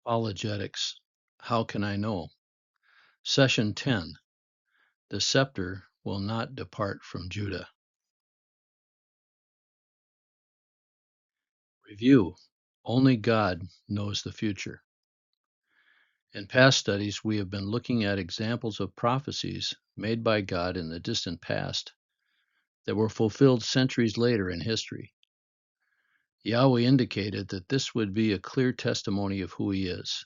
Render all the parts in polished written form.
Apologetics. How can I know? Session 10. The scepter will not depart from Judah. Review. Only God knows the future. In past studies, we have been looking at examples of prophecies made by God in the distant past that were fulfilled centuries later in history. Yahweh indicated that this would be a clear testimony of who He is,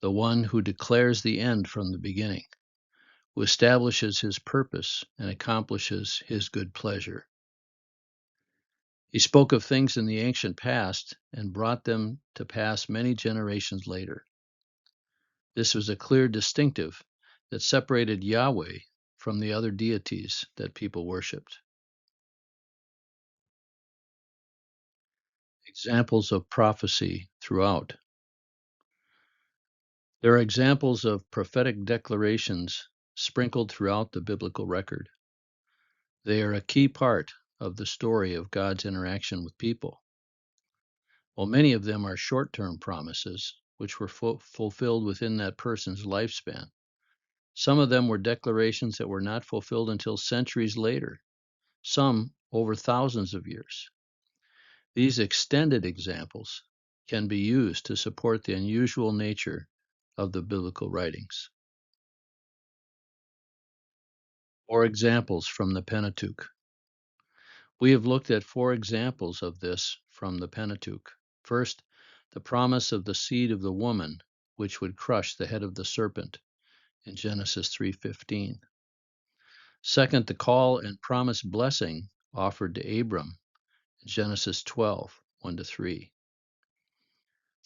the one who declares the end from the beginning, who establishes His purpose and accomplishes His good pleasure. He spoke of things in the ancient past and brought them to pass many generations later. This was a clear distinctive that separated Yahweh from the other deities that people worshipped. Examples of prophecy throughout. There are examples of prophetic declarations sprinkled throughout the biblical record. They are a key part of the story of God's interaction with people. While many of them are short-term promises, which were fulfilled within that person's lifespan, some of them were declarations that were not fulfilled until centuries later, some over thousands of years. These extended examples can be used to support the unusual nature of the biblical writings. Four examples from the Pentateuch. We have looked at four examples of this from the Pentateuch. First, the promise of the seed of the woman, which would crush the head of the serpent, in Genesis 3:15. Second, the call and promised blessing offered to Abram, in Genesis 12:1-3.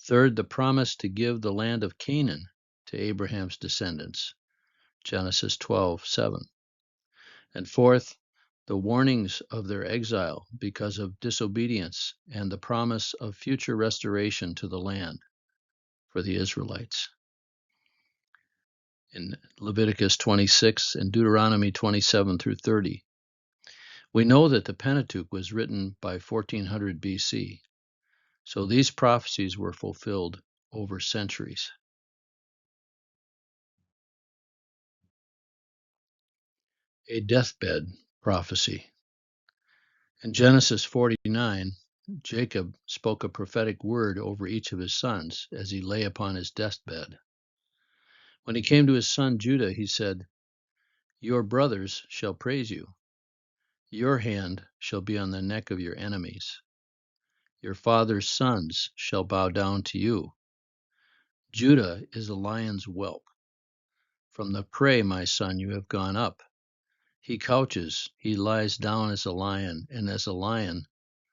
Third, the promise to give the land of Canaan to Abraham's descendants, Genesis 12:7. And fourth, the warnings of their exile because of disobedience and the promise of future restoration to the land for the Israelites, in Leviticus 26 and Deuteronomy 27-30. We know that the Pentateuch was written by 1400 BC, so these prophecies were fulfilled over centuries. A deathbed prophecy. In Genesis 49, Jacob spoke a prophetic word over each of his sons as he lay upon his deathbed. When he came to his son Judah, he said, "Your brothers shall praise you. Your hand shall be on the neck of your enemies. Your father's sons shall bow down to you. Judah is a lion's whelp. From the prey, my son, you have gone up. He couches, he lies down as a lion, and as a lion,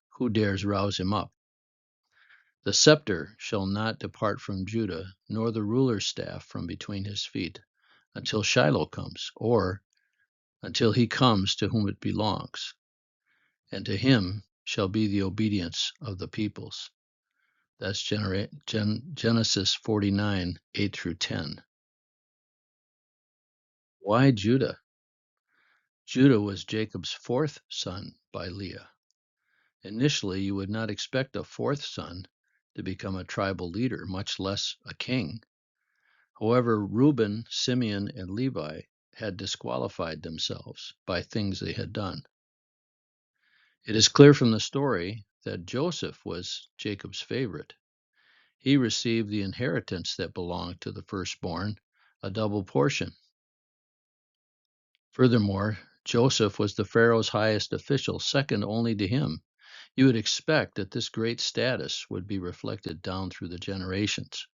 who dares rouse him up? The scepter shall not depart from Judah, nor the ruler's staff from between his feet, until Shiloh comes, or until he comes to whom it belongs. And to him shall be the obedience of the peoples." That's Genesis 49:8-10. Why Judah? Judah was Jacob's fourth son by Leah. Initially, you would not expect a fourth son to become a tribal leader, much less a king. However, Reuben, Simeon, and Levi had disqualified themselves by things they had done. It is clear from the story that Joseph was Jacob's favorite. He received the inheritance that belonged to the firstborn, a double portion. Furthermore, Joseph was the Pharaoh's highest official, second only to him. You would expect that this great status would be reflected down through the generations,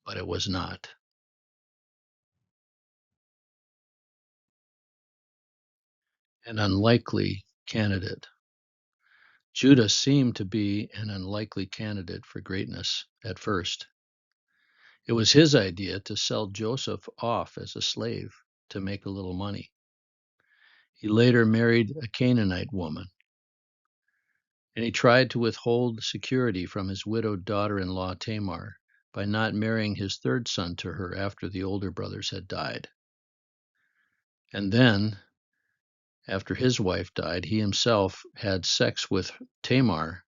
but it was not. An unlikely candidate. Judah seemed to be an unlikely candidate for greatness at first. It was his idea to sell Joseph off as a slave to make a little money. He later married a Canaanite woman, and he tried to withhold security from his widowed daughter-in-law Tamar by not marrying his third son to her after the older brothers had died. And then, after his wife died, he himself had sex with Tamar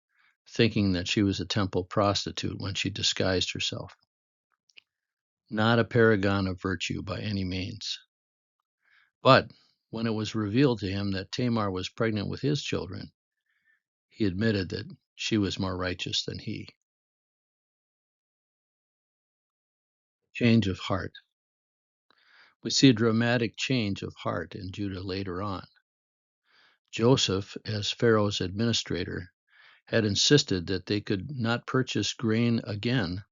thinking that she was a temple prostitute when she disguised herself. Not a paragon of virtue by any means. But when it was revealed to him that Tamar was pregnant with his children, he admitted that she was more righteous than he. Change of heart. We see a dramatic change of heart in Judah later on. Joseph, as Pharaoh's administrator, had insisted that they could not purchase grain again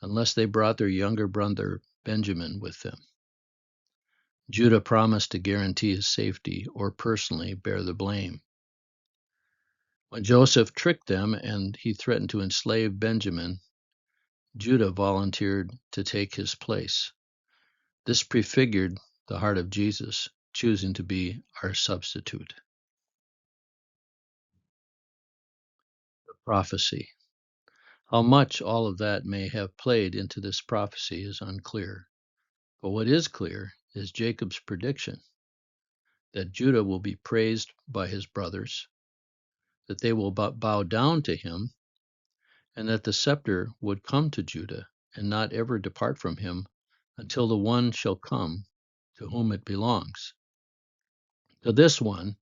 unless they brought their younger brother Benjamin with them. Judah promised to guarantee his safety or personally bear the blame. When Joseph tricked them and he threatened to enslave Benjamin, Judah volunteered to take his place. This prefigured the heart of Jesus, choosing to be our substitute. The prophecy. How much all of that may have played into this prophecy is unclear. But what is clear is Jacob's prediction that Judah will be praised by his brothers, that they will bow down to him, and that the scepter would come to Judah and not ever depart from him until the one shall come to whom it belongs. To this one,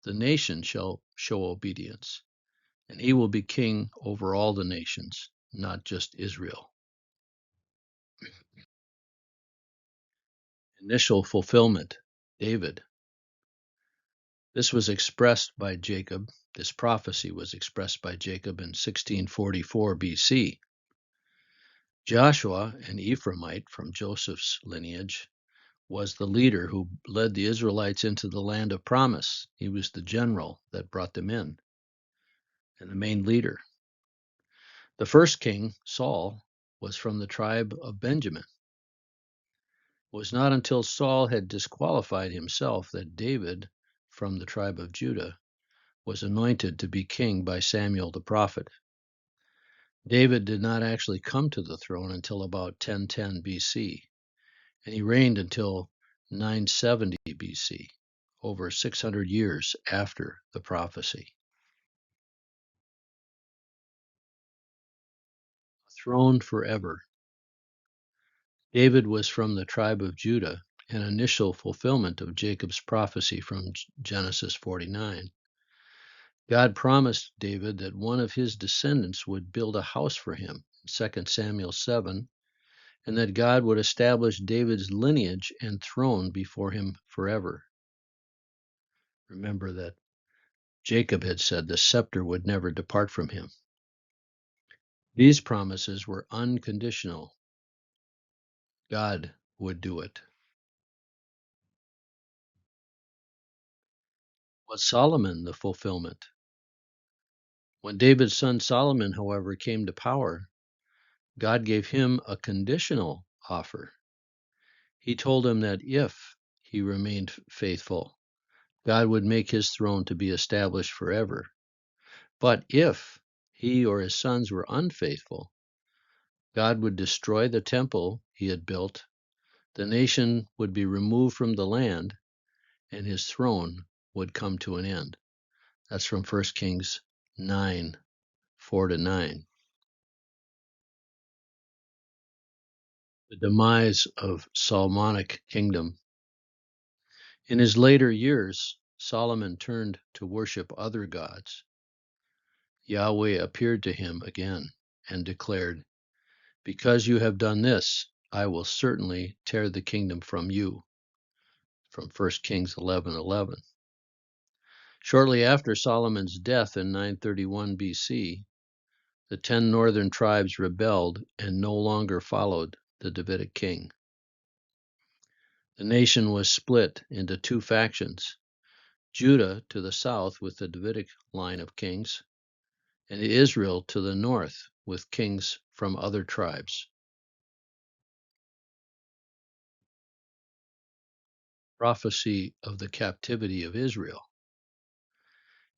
the nation shall show obedience, and he will be king over all the nations, not just Israel. Initial fulfillment, David. This was expressed by Jacob. This prophecy was expressed by Jacob in 1644 BC. Joshua, an Ephraimite from Joseph's lineage, was the leader who led the Israelites into the land of promise. He was the general that brought them in and the main leader. The first king, Saul, was from the tribe of Benjamin. It was not until Saul had disqualified himself that David, from the tribe of Judah, was anointed to be king by Samuel the prophet. David did not actually come to the throne until about 1010 BC, and he reigned until 970 BC, over 600 years after the prophecy. Throne forever. David was from the tribe of Judah, an initial fulfillment of Jacob's prophecy from Genesis 49. God promised David that one of his descendants would build a house for him, 2 Samuel 7, and that God would establish David's lineage and throne before him forever. Remember that Jacob had said the scepter would never depart from him. These promises were unconditional. God would do it. Was Solomon the fulfillment? When David's son Solomon, however, came to power, God gave him a conditional offer. He told him that if he remained faithful, God would make his throne to be established forever. But if he or his sons were unfaithful, God would destroy the temple he had built, the nation would be removed from the land, and his throne would come to an end. That's from 1 Kings 9, 4-9. The demise of Solomonic kingdom. In his later years, Solomon turned to worship other gods. Yahweh appeared to him again and declared, "Because you have done this, I will certainly tear the kingdom from you." From 1 Kings 11:11. Shortly after Solomon's death in 931 BC, the 10 northern tribes rebelled and no longer followed the Davidic king. The nation was split into two factions: Judah to the south with the Davidic line of kings, and Israel to the north with kings from other tribes. Prophecy of the captivity of Israel.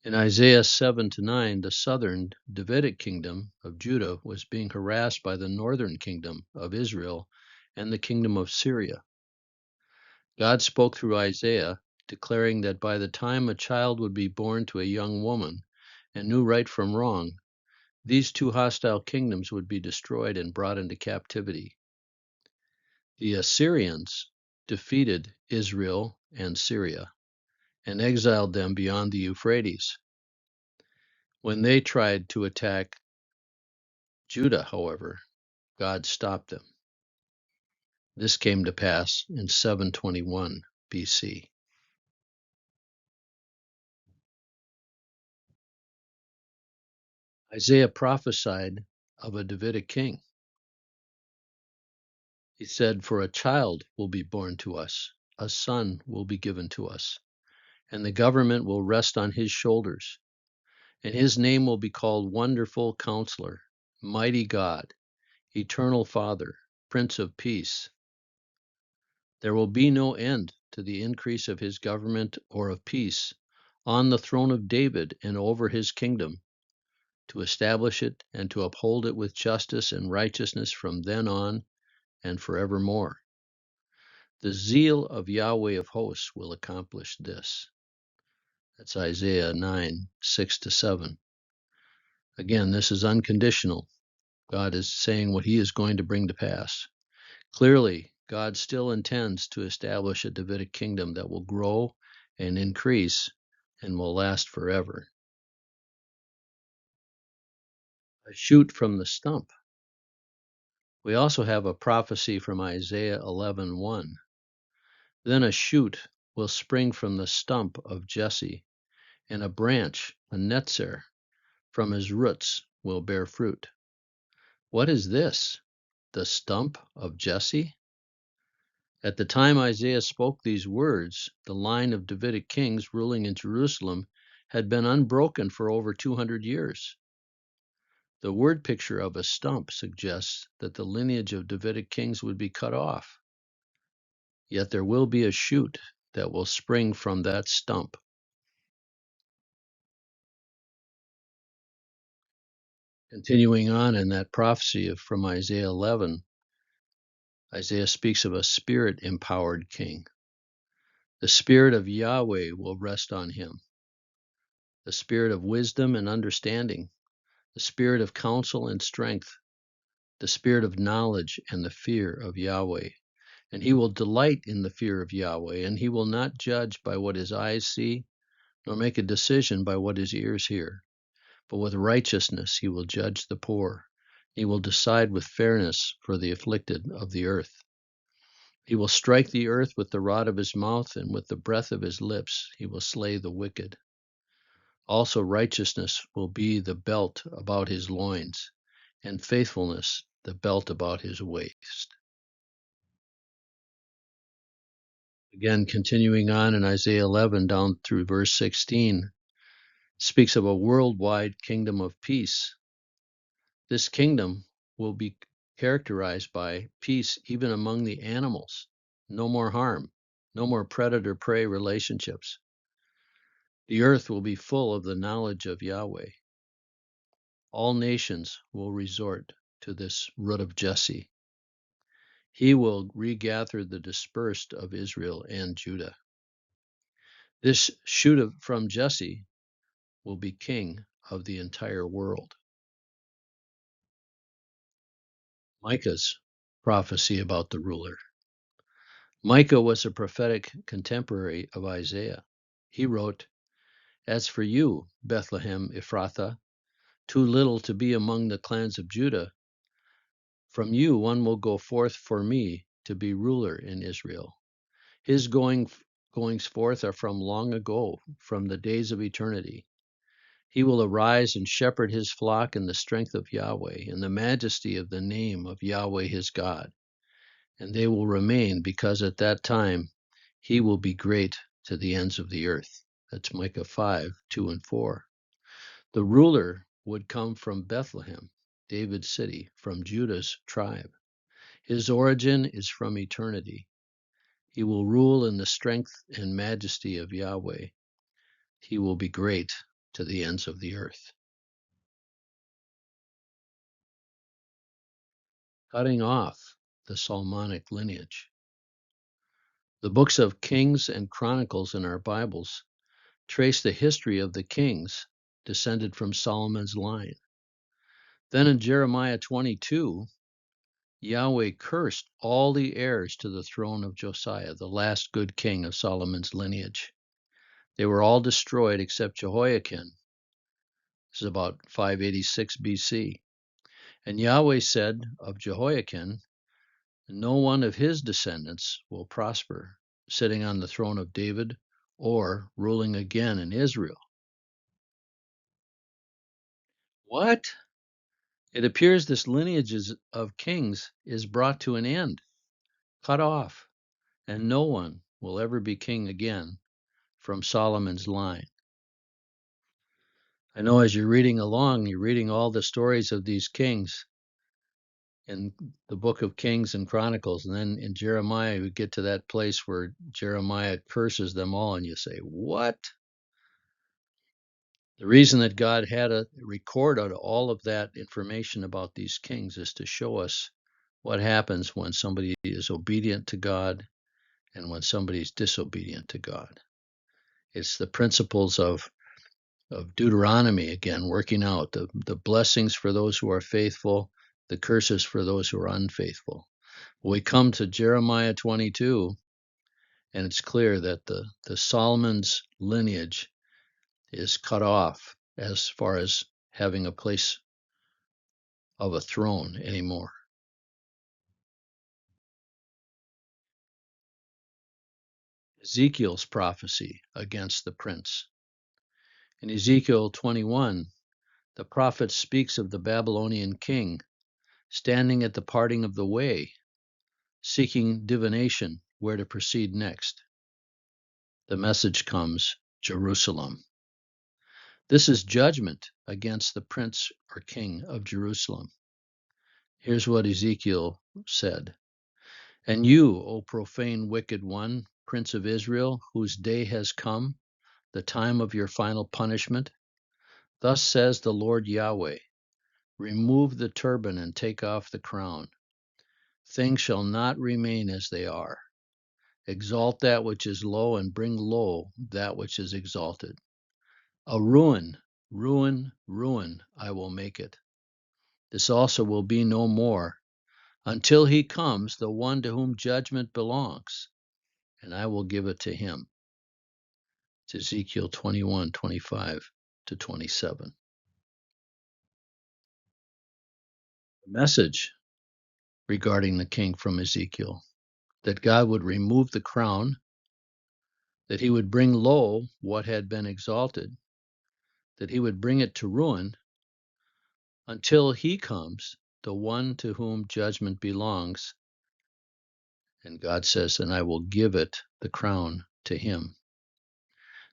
In Isaiah 7-9, the southern Davidic kingdom of Judah was being harassed by the northern kingdom of Israel and the kingdom of Syria. God spoke through Isaiah, declaring that by the time a child would be born to a young woman and knew right from wrong, These two hostile kingdoms would be destroyed and brought into captivity. The Assyrians defeated Israel and Syria and exiled them beyond the Euphrates. When they tried to attack Judah, however, God stopped them. This came to pass in 721 BC. Isaiah prophesied of a Davidic king. He said, "For a child will be born to us, a son will be given to us, and the government will rest on his shoulders. And his name will be called Wonderful Counselor, Mighty God, Eternal Father, Prince of Peace. There will be no end to the increase of his government or of peace on the throne of David and over his kingdom, to establish it and to uphold it with justice and righteousness from then on and forevermore. The zeal of Yahweh of hosts will accomplish this." That's Isaiah 9, 6-7. Again, this is unconditional. God is saying what he is going to bring to pass. Clearly, God still intends to establish a Davidic kingdom that will grow and increase and will last forever. A shoot from the stump. We also have a prophecy from Isaiah 11:1. Then a shoot will spring from the stump of Jesse, and a branch, a netzer, from his roots will bear fruit. What is this? The stump of Jesse? At the time Isaiah spoke these words, the line of Davidic kings ruling in Jerusalem had been unbroken for over 200 years. The word picture of a stump suggests that the lineage of Davidic kings would be cut off. Yet there will be a shoot that will spring from that stump. Continuing on in that prophecy from Isaiah 11, Isaiah speaks of a spirit-empowered king. The spirit of Yahweh will rest on him, the spirit of wisdom and understanding, the spirit of counsel and strength, the spirit of knowledge and the fear of Yahweh. And he will delight in the fear of Yahweh, and he will not judge by what his eyes see, nor make a decision by what his ears hear. But with righteousness he will judge the poor. He will decide with fairness for the afflicted of the earth. He will strike the earth with the rod of his mouth, and with the breath of his lips he will slay the wicked. Also righteousness will be the belt about his loins, and faithfulness the belt about his waist. Again, continuing on in Isaiah 11 down through verse 16, speaks of a worldwide kingdom of peace. This kingdom will be characterized by peace even among the animals. No more harm, no more predator-prey relationships. The earth will be full of the knowledge of Yahweh. All nations will resort to this root of Jesse. He will regather the dispersed of Israel and Judah. This shoot from Jesse will be king of the entire world. Micah's prophecy about the ruler. Micah was a prophetic contemporary of Isaiah. He wrote, "As for you, Bethlehem Ephrathah, too little to be among the clans of Judah, from you one will go forth for me to be ruler in Israel. His goings forth are from long ago, from the days of eternity. He will arise and shepherd his flock in the strength of Yahweh, in the majesty of the name of Yahweh his God. And they will remain, because at that time he will be great to the ends of the earth." That's Micah 5, 2 and 4. The ruler would come from Bethlehem, David's city, from Judah's tribe. His origin is from eternity. He will rule in the strength and majesty of Yahweh. He will be great to the ends of the earth. Cutting off the Solomonic lineage. The books of Kings and Chronicles in our Bibles trace the history of the kings descended from Solomon's line. Then in Jeremiah 22, Yahweh cursed all the heirs to the throne of Josiah, the last good king of Solomon's lineage. They were all destroyed except Jehoiakim. This is about 586 BC. And Yahweh said of Jehoiakim, no one of his descendants will prosper, sitting on the throne of David or ruling again in Israel. What? It appears this lineage of kings is brought to an end, cut off, and no one will ever be king again from Solomon's line. I know as you're reading along, you're reading all the stories of these kings in the book of Kings and Chronicles, and then in Jeremiah, we get to that place where Jeremiah curses them all, and you say, what? The reason that God had a record of all of that information about these kings is to show us what happens when somebody is obedient to God and when somebody is disobedient to God. It's the principles of Deuteronomy, again, working out the blessings for those who are faithful, the curses for those who are unfaithful. We come to Jeremiah 22, and it's clear that the Solomon's lineage is cut off as far as having a place of a throne anymore. Ezekiel's prophecy against the prince. In Ezekiel 21, the prophet speaks of the Babylonian king standing at the parting of the way, seeking divination where to proceed next. The message comes, Jerusalem. This is judgment against the prince or king of Jerusalem. Here's what Ezekiel said. And you, O profane wicked one, Prince of Israel, whose day has come, the time of your final punishment, thus says the Lord Yahweh, remove the turban and take off the crown. Things shall not remain as they are. Exalt that which is low and bring low that which is exalted. A ruin, ruin, ruin, I will make it. This also will be no more, until he comes, the one to whom judgment belongs, and I will give it to him. It's Ezekiel 21:25-27. The message regarding the king from Ezekiel, that God would remove the crown, that he would bring low what had been exalted, that he would bring it to ruin, until he comes, the one to whom judgment belongs. And God says, and I will give it, the crown, to him.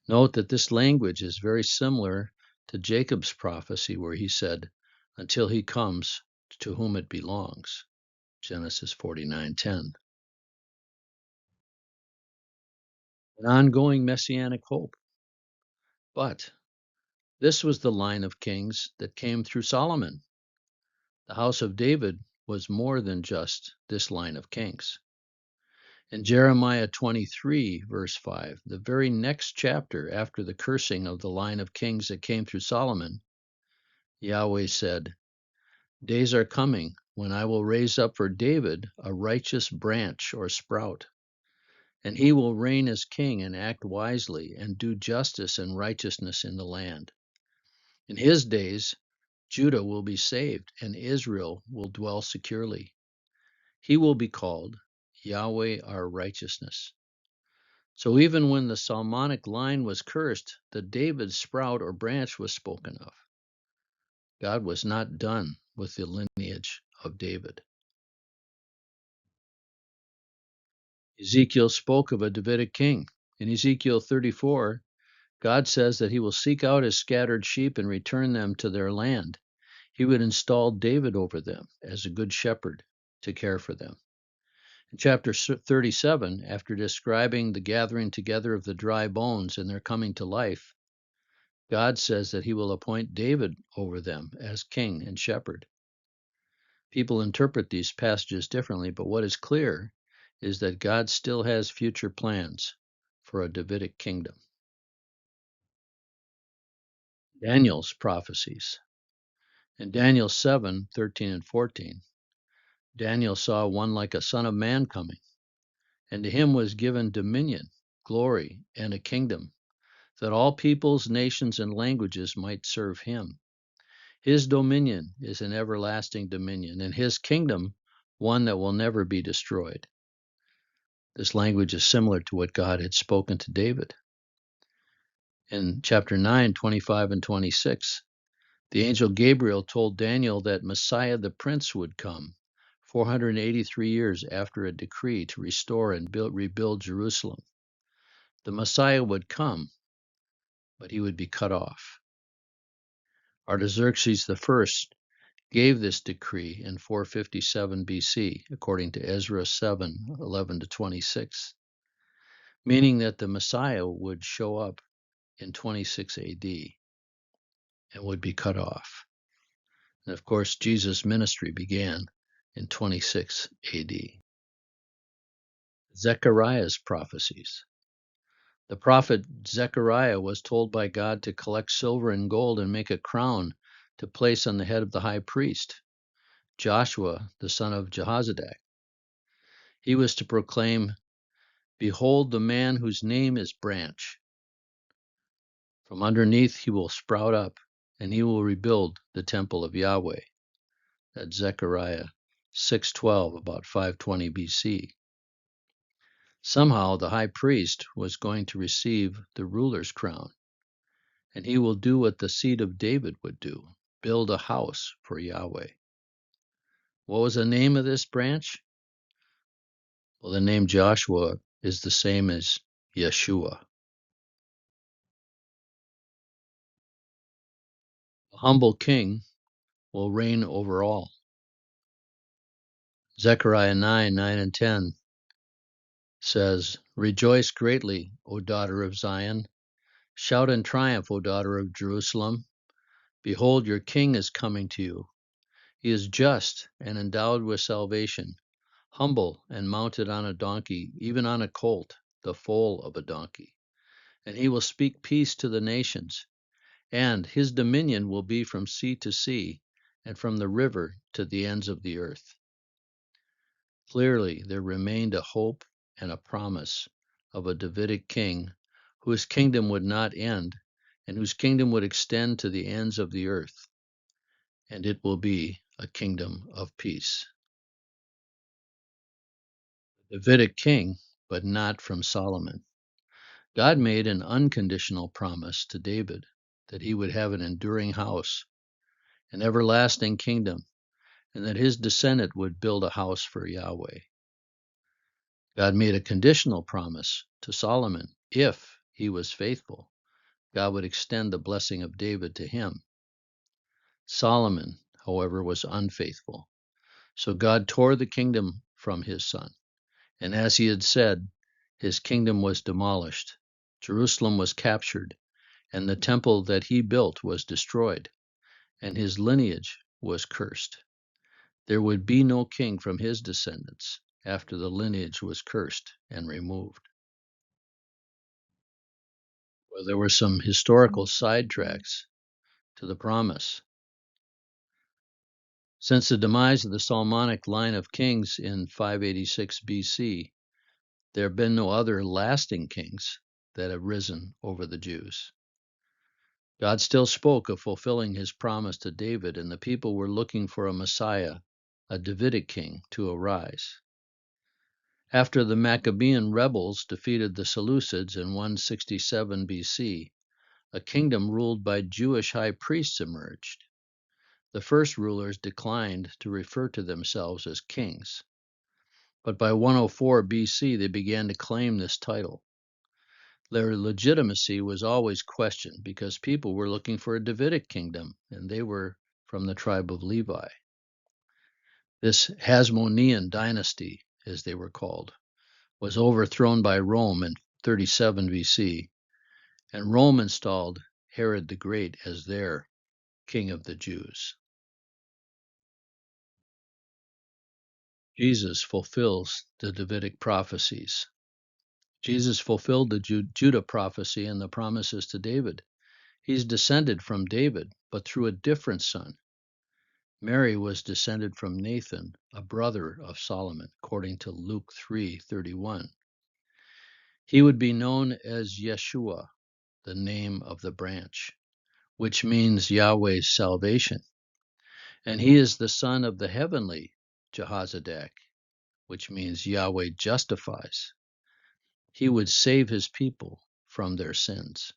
Note that this language is very similar to Jacob's prophecy where he said, until he comes to whom it belongs. Genesis 49:10. An ongoing messianic hope. But this was the line of kings that came through Solomon. The house of David was more than just this line of kings. In Jeremiah 23, verse 5, the very next chapter after the cursing of the line of kings that came through Solomon, Yahweh said, days are coming when I will raise up for David a righteous branch or sprout, and he will reign as king and act wisely and do justice and righteousness in the land. In his days, Judah will be saved and Israel will dwell securely. He will be called Yahweh our righteousness. So even when the Solomonic line was cursed, the David sprout or branch was spoken of. God was not done with the lineage of David. Ezekiel spoke of a Davidic king. In Ezekiel 34, God says that he will seek out his scattered sheep and return them to their land. He would install David over them as a good shepherd to care for them. In chapter 37, after describing the gathering together of the dry bones and their coming to life, God says that he will appoint David over them as king and shepherd. People interpret these passages differently, but what is clear is that God still has future plans for a Davidic kingdom. Daniel's prophecies. In Daniel 7:13 and 14, Daniel saw one like a son of man coming, and to him was given dominion, glory, and a kingdom, that all peoples, nations, and languages might serve him. His dominion is an everlasting dominion, and his kingdom one that will never be destroyed. This language is similar to what God had spoken to David. In chapter 9:25 and 26, the angel Gabriel told Daniel that Messiah the Prince would come 483 years after a decree to restore and rebuild Jerusalem. The Messiah would come, but he would be cut off. Artaxerxes I gave this decree in 457 BC, according to Ezra 7:11 to 26, meaning that the Messiah would show up in 26 AD and would be cut off. And of course, Jesus' ministry began in 26 AD. Zechariah's prophecies. The prophet Zechariah was told by God to collect silver and gold and make a crown to place on the head of the high priest, Joshua, the son of Jehozadak. He was to proclaim, "Behold the man whose name is Branch. From underneath he will sprout up, and he will rebuild the temple of Yahweh." That's Zechariah 6:12, about 520 BC. Somehow the high priest was going to receive the ruler's crown, and he will do what the seed of David would do, build a house for Yahweh. What was the name of this branch? Well, the name Joshua is the same as Yeshua. A humble king will reign over all. Zechariah 9:9 and 10 says, "Rejoice greatly, O daughter of Zion. Shout in triumph, O daughter of Jerusalem. Behold, your king is coming to you. He is just and endowed with salvation, humble and mounted on a donkey, even on a colt, the foal of a donkey. And he will speak peace to the nations, and his dominion will be from sea to sea, and from the river to the ends of the earth." Clearly, there remained a hope and a promise of a Davidic king whose kingdom would not end and whose kingdom would extend to the ends of the earth, and it will be a kingdom of peace. A Davidic king, but not from Solomon. God made an unconditional promise to David that he would have an enduring house, an everlasting kingdom, and that his descendant would build a house for Yahweh. God made a conditional promise to Solomon. If he was faithful, God would extend the blessing of David to him. Solomon, however, was unfaithful. So God tore the kingdom from his son. And as he had said, his kingdom was demolished. Jerusalem was captured, and the temple that he built was destroyed, and his lineage was cursed. There would be no king from his descendants after the lineage was cursed and removed. Well, there were some historical sidetracks to the promise. Since the demise of the Solomonic line of kings in 586 BC, there have been no other lasting kings that have risen over the Jews. God still spoke of fulfilling his promise to David, and the people were looking for a Messiah, a Davidic king, to arise. After the Maccabean rebels defeated the Seleucids in 167 BC, a kingdom ruled by Jewish high priests emerged. The first rulers declined to refer to themselves as kings, but by 104 BC they began to claim this title. Their legitimacy was always questioned because people were looking for a Davidic kingdom, and they were from the tribe of Levi. This Hasmonean dynasty, as they were called, was overthrown by Rome in 37 BC, and Rome installed Herod the Great as their king of the Jews. Jesus fulfills the Davidic prophecies. Jesus fulfilled the Judah prophecy and the promises to David. He's descended from David, but through a different son. Mary was descended from Nathan, a brother of Solomon, according to Luke 3:31. He would be known as Yeshua, the name of the branch, which means Yahweh's salvation. And he is the son of the heavenly Jehozadak, which means Yahweh justifies. He would save his people from their sins.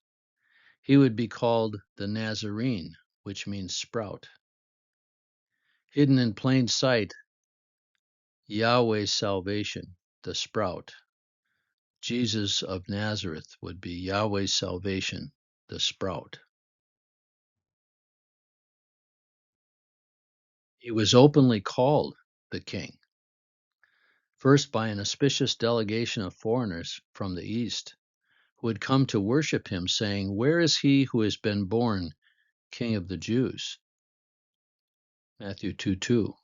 He would be called the Nazarene, which means sprout. Hidden in plain sight, Yahweh's salvation, the sprout. Jesus of Nazareth would be Yahweh's salvation, the sprout. He was openly called the king, first by an auspicious delegation of foreigners from the east, who had come to worship him, saying, "Where is he who has been born King of the Jews?" Matthew 2:2.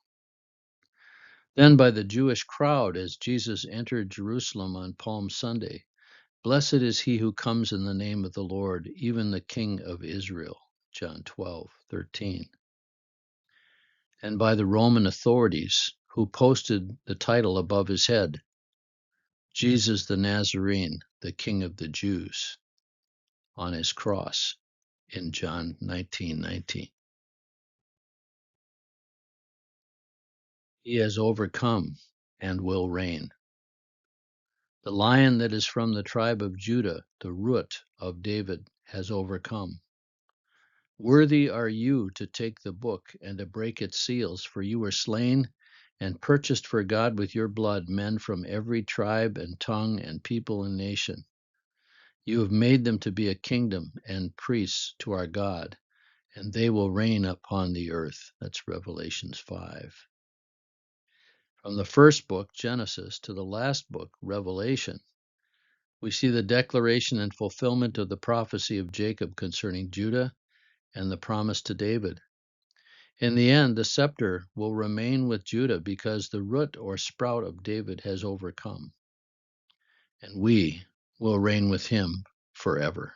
Then by the Jewish crowd as Jesus entered Jerusalem on Palm Sunday, "Blessed is he who comes in the name of the Lord, even the King of Israel." John 12:13. And by the Roman authorities, who posted the title above his head, "Jesus the Nazarene, the King of the Jews," on his cross in John 19:19. He has overcome and will reign. The Lion that is from the tribe of Judah, the root of David, has overcome. Worthy are you to take the book and to break its seals, for you were slain and purchased for God with your blood men from every tribe and tongue and people and nation. You have made them to be a kingdom and priests to our God, and they will reign upon the earth. That's Revelations 5. From the first book, Genesis, to the last book, Revelation, we see the declaration and fulfillment of the prophecy of Jacob concerning Judah and the promise to David. In the end, the scepter will remain with Judah because the root or sprout of David has overcome, and we will reign with him forever.